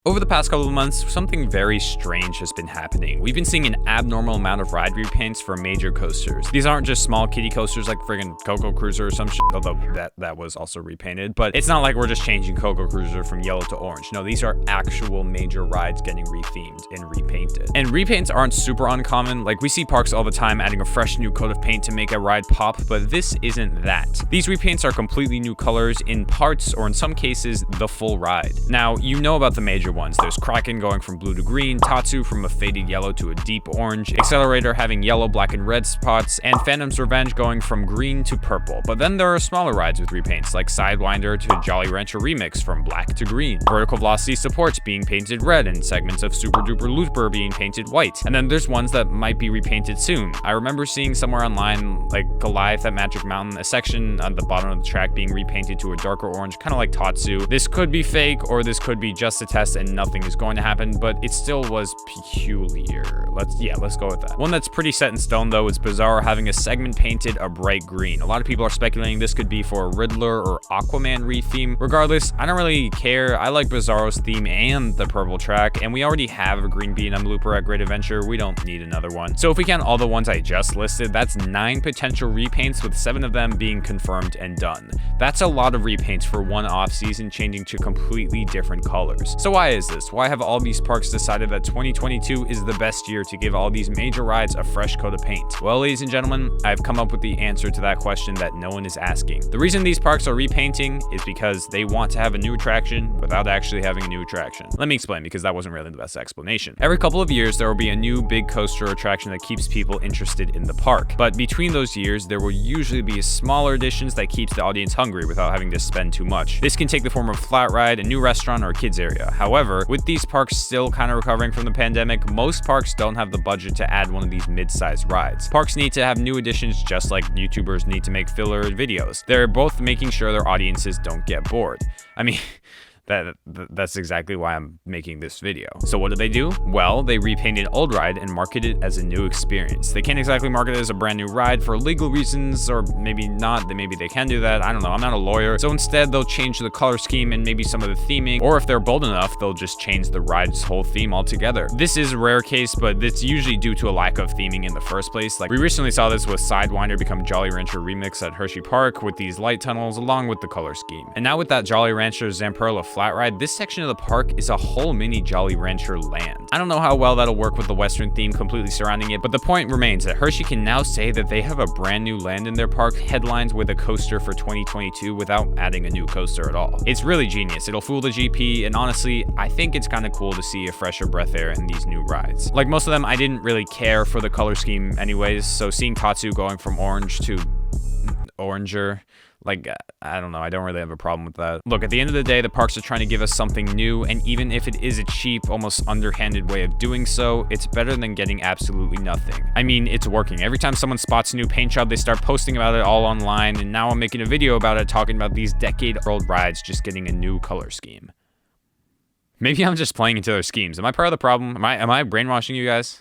Over the past couple of months, something very strange has been happening. We've been seeing an abnormal amount of ride repaints for major coasters. These aren't just small kiddie coasters like friggin' Coco Cruiser or some shit, although that was also repainted. But it's not like we're just changing Coco Cruiser from yellow to orange. No, these are actual major rides getting rethemed and repainted. And repaints aren't super uncommon. Like, we see parks all the time adding a fresh new coat of paint to make a ride pop, but this isn't that. These repaints are completely new colors in parts, or in some cases, the full ride. Now, you know about the major ones. There's Kraken going from blue to green, Tatsu from a faded yellow to a deep orange, Accelerator having yellow, black, and red spots, and Phantom's Revenge going from green to purple. But then there are smaller rides with repaints, like Sidewinder to Jolly Rancher Remix from black to green, Vertical Velocity Supports being painted red, and segments of Super Duper Looper being painted white. And then there's ones that might be repainted soon. I remember seeing somewhere online, like Goliath at Magic Mountain, a section on the bottom of the track being repainted to a darker orange, kind of like Tatsu. This could be fake, or this could be just a test and nothing is going to happen, but it still was peculiar. Let's go with that. One that's pretty set in stone though is Bizarro having a segment painted a bright green. A lot of people are speculating this could be for a Riddler or Aquaman retheme. Regardless, I don't really care. I like Bizarro's theme and the purple track, and we already have a green B&M looper at Great Adventure. We don't need another one. So if we count all the ones I just listed, that's 9 potential repaints, with 7 of them being confirmed and done. That's a lot of repaints for one off season, changing to completely different colors. So why is this? Why have all these parks decided that 2022 is the best year to give all these major rides a fresh coat of paint? Well, ladies and gentlemen, I've come up with the answer to that question that no one is asking. The reason these parks are repainting is because they want to have a new attraction without actually having a new attraction. Let me explain, because that wasn't really the best explanation. Every couple of years, there will be a new big coaster or attraction that keeps people interested in the park. But between those years, there will usually be smaller additions that keeps the audience hungry without having to spend too much. This can take the form of a flat ride, a new restaurant, or a kids area. However, with these parks still kind of recovering from the pandemic, most parks don't have the budget to add one of these mid-sized rides. Parks need to have new additions just like YouTubers need to make filler videos. They're both making sure their audiences don't get bored. I mean, that's exactly why I'm making this video. So what do? Well, they repainted an old ride and marketed it as a new experience. They can't exactly market it as a brand new ride for legal reasons, or maybe not. Maybe they can do that. I don't know. I'm not a lawyer. So instead, they'll change the color scheme and maybe some of the theming, or if they're bold enough, they'll just change the ride's whole theme altogether. This is a rare case, but it's usually due to a lack of theming in the first place. Like, we recently saw this with Sidewinder become Jolly Rancher Remix at Hershey Park with these light tunnels along with the color scheme. And now with that Jolly Rancher Zamperla flat ride, this section of the park is a whole mini Jolly Rancher land. I don't know how well that'll work with the Western theme completely surrounding it, but the point remains that Hershey can now say that they have a brand new land in their park headlined with a coaster for 2022 without adding a new coaster at all. It's really genius. It'll fool the GP, and honestly, I think it's kind of cool to see a fresher breath air in these new rides. Like most of them, I didn't really care for the color scheme anyways, so seeing Tatsu going from orange to oranger, like, I don't know, I don't really have a problem with that. Look, at the end of the day, the parks are trying to give us something new, and even if it is a cheap, almost underhanded way of doing so, it's better than getting absolutely nothing. I mean, it's working. Every time someone spots a new paint job, they start posting about it all online, and now I'm making a video about it, talking about these decade-old rides just getting a new color scheme. Maybe I'm just playing into their schemes. Am I part of the problem? Am I brainwashing you guys?